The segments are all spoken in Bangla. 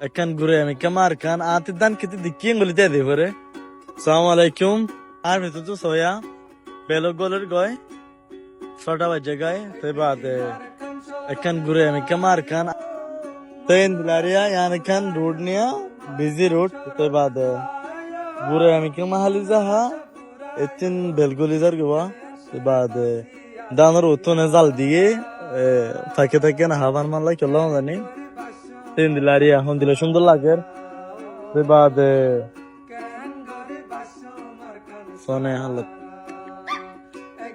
একান ঘুরে আমি কামার খান আতে দান খেতে দিকিয়ে গলি দে দে পরে সালাম আলাইকুম আর ভেতর তো সোয়া বেলক গলের গয় ছটা বাজে গায় তে বাদ একান ঘুরে আমি কামার খান তেন দিলারিয়া ইয়ান খান রোড নিয়া বিজি রোড তে বাদ ঘুরে আমি কামাহালি যাহা এতিন বেলগলিজার গোয়া তে বাদ দানোর উত্তনে জাল দিয়ে থাকে থাকে না হাবার মারলাই চললাম জানি তিন দিলারিয়া এখন দিলে সুন্দর লাগে বাদ সোনে হালত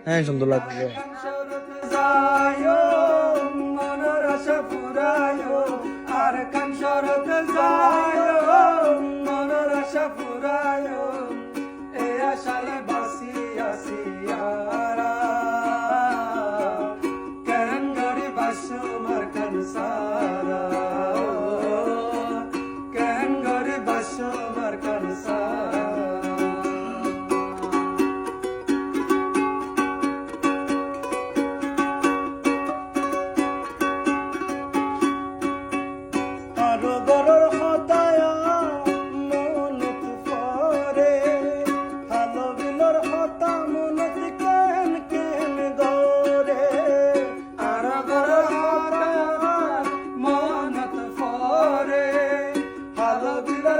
হ্যাঁ সুন্দর লাগবে আর কান শরত যায় মনের আশা ফুরায় এ আশালে বাসি আসিয়ারা কেন গরি বাসো মার কান সারা কেন গরি বাসো মার কান সারা Love you.